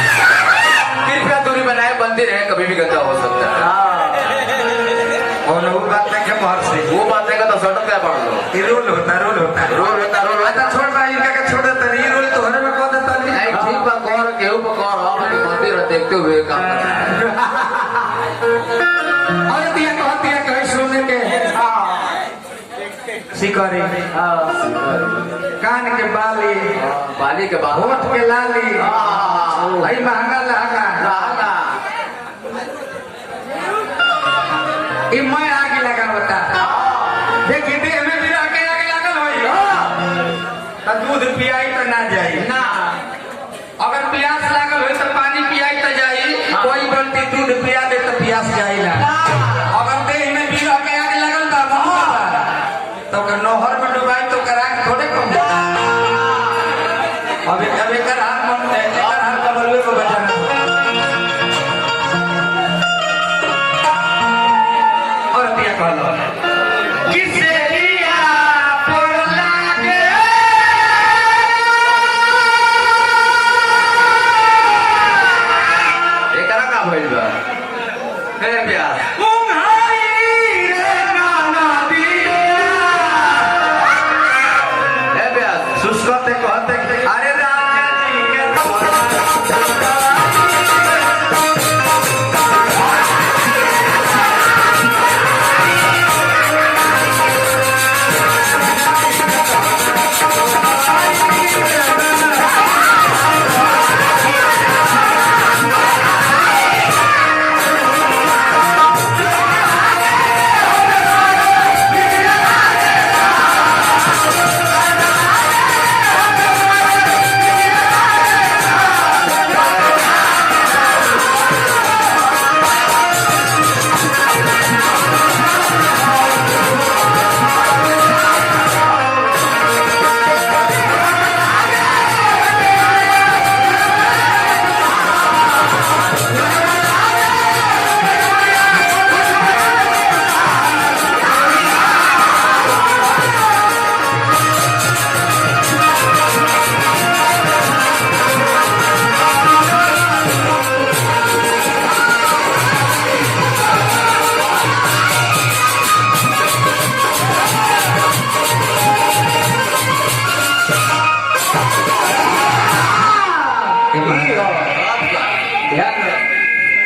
कृपया दूरी बनाए, मंदिर है, कभी भी गंदा हो सकता है। और वो बात नहीं क्या बाहर से वो बात नहीं का तो सटक क्या पढ़ लो। ये रोल होता है अच्छा छोड़ भाई इनका क्या छोड़ देता नहीं रोल तो हरे में कौन देता नहीं ठीक पर कौन केहू पर कौन हम मंदिर देखते हुए काम करना है। और दिया कहीं सुनने के शिकारी कान के बाली बाली के बाद होठ के लाली भाई महंगा लहंगा ये मैं आगे लगा बता देखिए देह में भी आगे लगल हो तो दूध पियाई तो ना जाई ना अगर प्यास लागल हो तो पानी पियाई तो जाई कोई बल्टी दूध पिया दे तो प्यास जाई ना अगर देह में भी आगे लगल तो नहर में डुबाई तो करा थोड़े कम अभी कर हाथ मन कबलवे को बचाना और दिया कहलो किसे लिया पर लागे एकरा का भइल बा हे प्यार सुस्कते कहते अरे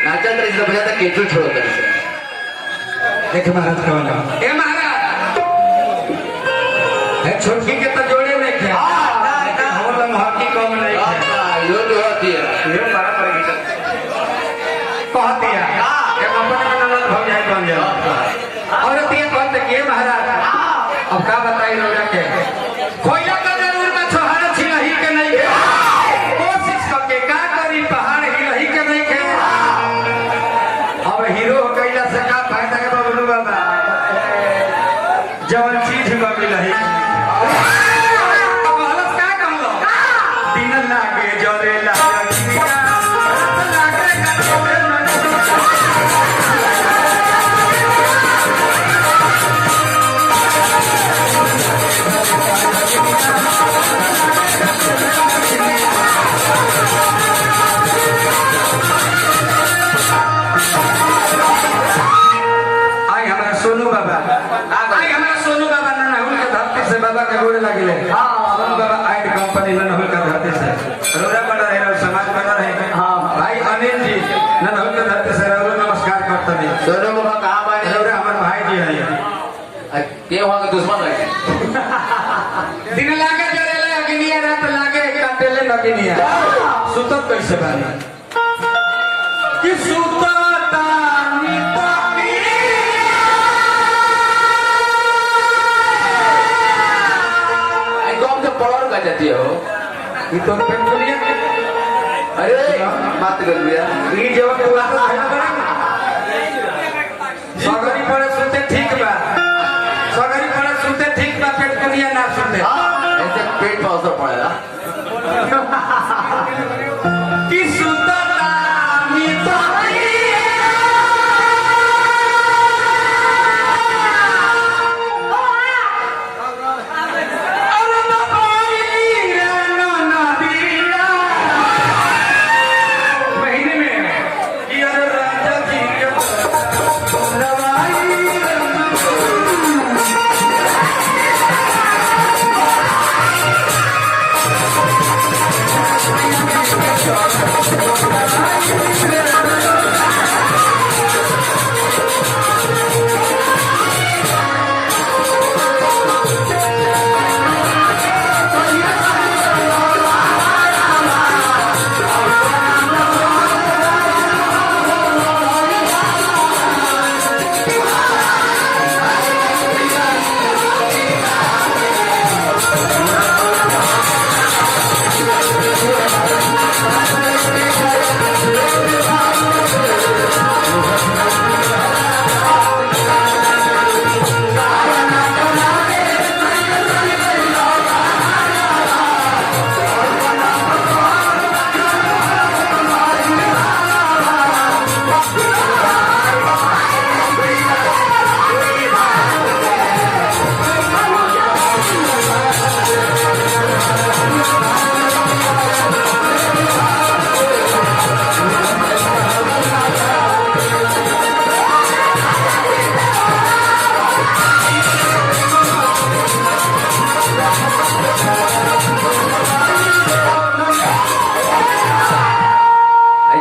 राजा जी के केतु छोड़ो देख महाराज कहना ए महाराज है छोटकी के तो जोड़े में क्या हम तो हकी कम नहीं है यो जो होती है ये मारा पर कहती है कि अपन का नलद हो जाए बन जाए और ये कहते के महाराज अब का बताई रोजा के कोयला का जरूर में छोहारा छिलही के नहीं है कोशिश करके का करी पहाड़ हिलही के नहीं के अब हीरो कैला से का फायदा के बबलू बाबा जवन चीज बबल है अब हालत का कहलो दिन लागे जरे लागे सोनू बाबा धरती से बाबा के गोड़े लगे सोनू बाबा आइड कंपनी ननहुल का धरती से रोरा बना रहे समाज बना रहे भाई अनिल जी ननहुल के धरती से रोरा नमस्कार करते हैं सोनू बाबा कहाँ बाए रोरा हमारे भाई जी है के वहाँ के दुश्मन लगे दिन लागे जरेले अग्निया रात लागे काटेले नगिनिया सुतत कैसे बानी कि सुतता पढ़ जाती हो ये तो पेट को लिया अरे बात कर लिया ये जब पूरा तो खाना पड़ेगा सगरी पड़े सुनते ठीक बा सगरी पड़े सुनते ठीक बा पेट को लिया ना सुनते ऐसे पेट पर असर पड़ेगा कि सुनता मी तो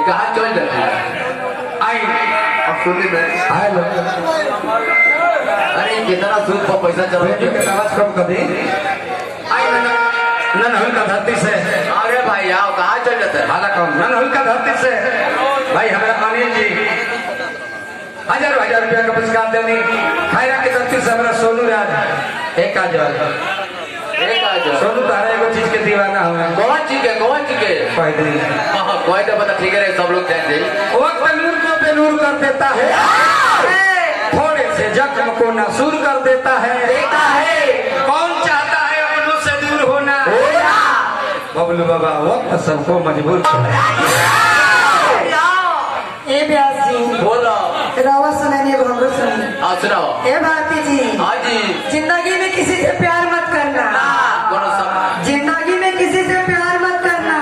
कहाँ चल जाती है आई अब सुनी मैं आए लो अरे कितना सूद पर पैसा चल बेटी के आवाज कम कर दी आई ननहुल का धरती से अरे भाई आओ कहाँ चल जाता है हाला कौन ननहुल का धरती से भाई हमारा अनिल जी हजार रुपया का पुरस्कार देनी खैरा की धरती से हमारा सोनू राज एक आज सोनू तारा एगो चीज के दीवाना हमें कौन चीज है कह दी कोई तो पता ठीक है सब लोग कहते हैं वक्त नूर को बेनूर कर देता है थोड़े से जख्म को नसूर कर देता है कौन चाहता है अपनों से दूर होना बबलू बाबा वक्त सबको मजबूर कर ए ब्यास जी बोलो रवा सुनानी अब हमरो सुनिए हाँ सुनाओ ए भारती जी हाँ जी जिंदगी में किसी से प्यार मत करना कौन सा जिंदगी में किसी से प्यार मत करना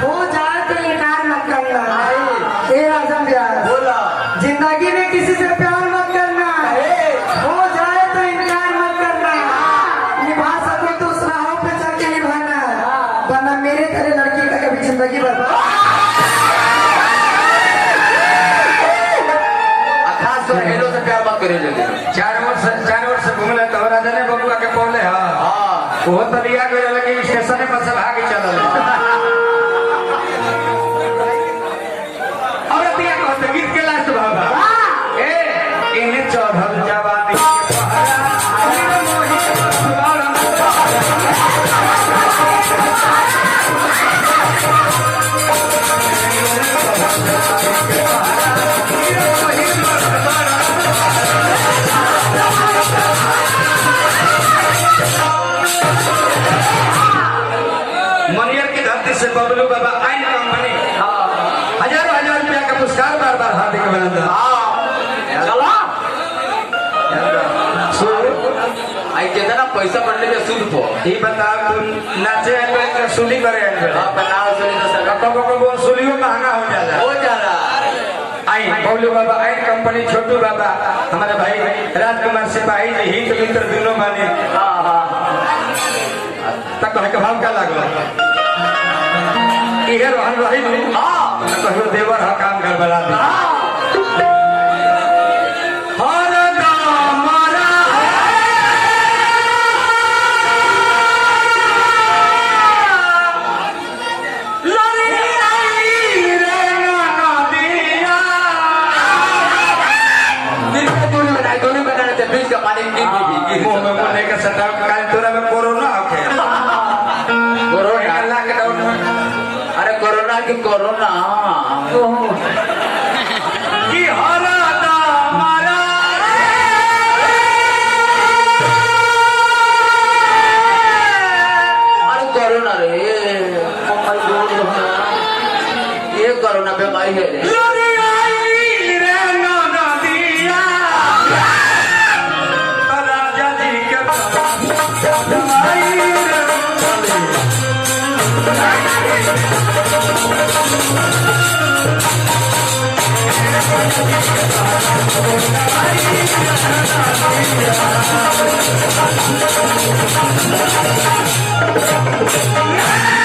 हो जाए तो इनकार मत करना ए आजम ब्यास बोला जिंदगी में किसी से प्यार मत करना हो जाए तो इनकार मत करना निभा सको तो उस राहों पे चल के निभाना वरना मेरे तरह लड़की का कभी जिंदगी बर्बाद खास कर हेलो से प्यार मत करिए लेकिन 4 वर्ष घूमले तो राजा ने बबुआ के पौले हाँ हाँ वो तो लिया गया लेकिन स्टेशन पर से भाग चलल और दिया कहते गीत के लास्ट बाबा ए इन्हें चढ़ल जवानी के पहरा अनिल मोहित सुगारम मनियर की धरती से बबलू बाबा आइन कंपनी हजारों रुपया का पुरस्कार बार बार हार्दिक अभिनंदन चला सुन आई कितना पैसा पड़ने में सूद पो ये बता तुम नाचे आए तो सुली करे आए हाँ बताओ सुनी तो सर कब वो सुलियो महंगा हो जाला हो जा रहा आई बबलू बाबा आइन कंपनी छोटू बाबा हमारे भाई राजकुमार सिपाही जी हित मित्र दोनों माने हाँ हाँ तक कहे भाव का लागल इहे रहन रही हाँ कहियो देवर हा काम गड़बड़ा दी हर दामरा दोनों बनाने से बीच का पानी गिर मुंह में मुंह लेकर सटाव काल तोरा में कोरोना होखे कोरोना लॉकडाउन अरे कोरोना की कोरोना की हरा दामरा अरे कोरोना रे ये कोरोना बीमारी है रे Thank you.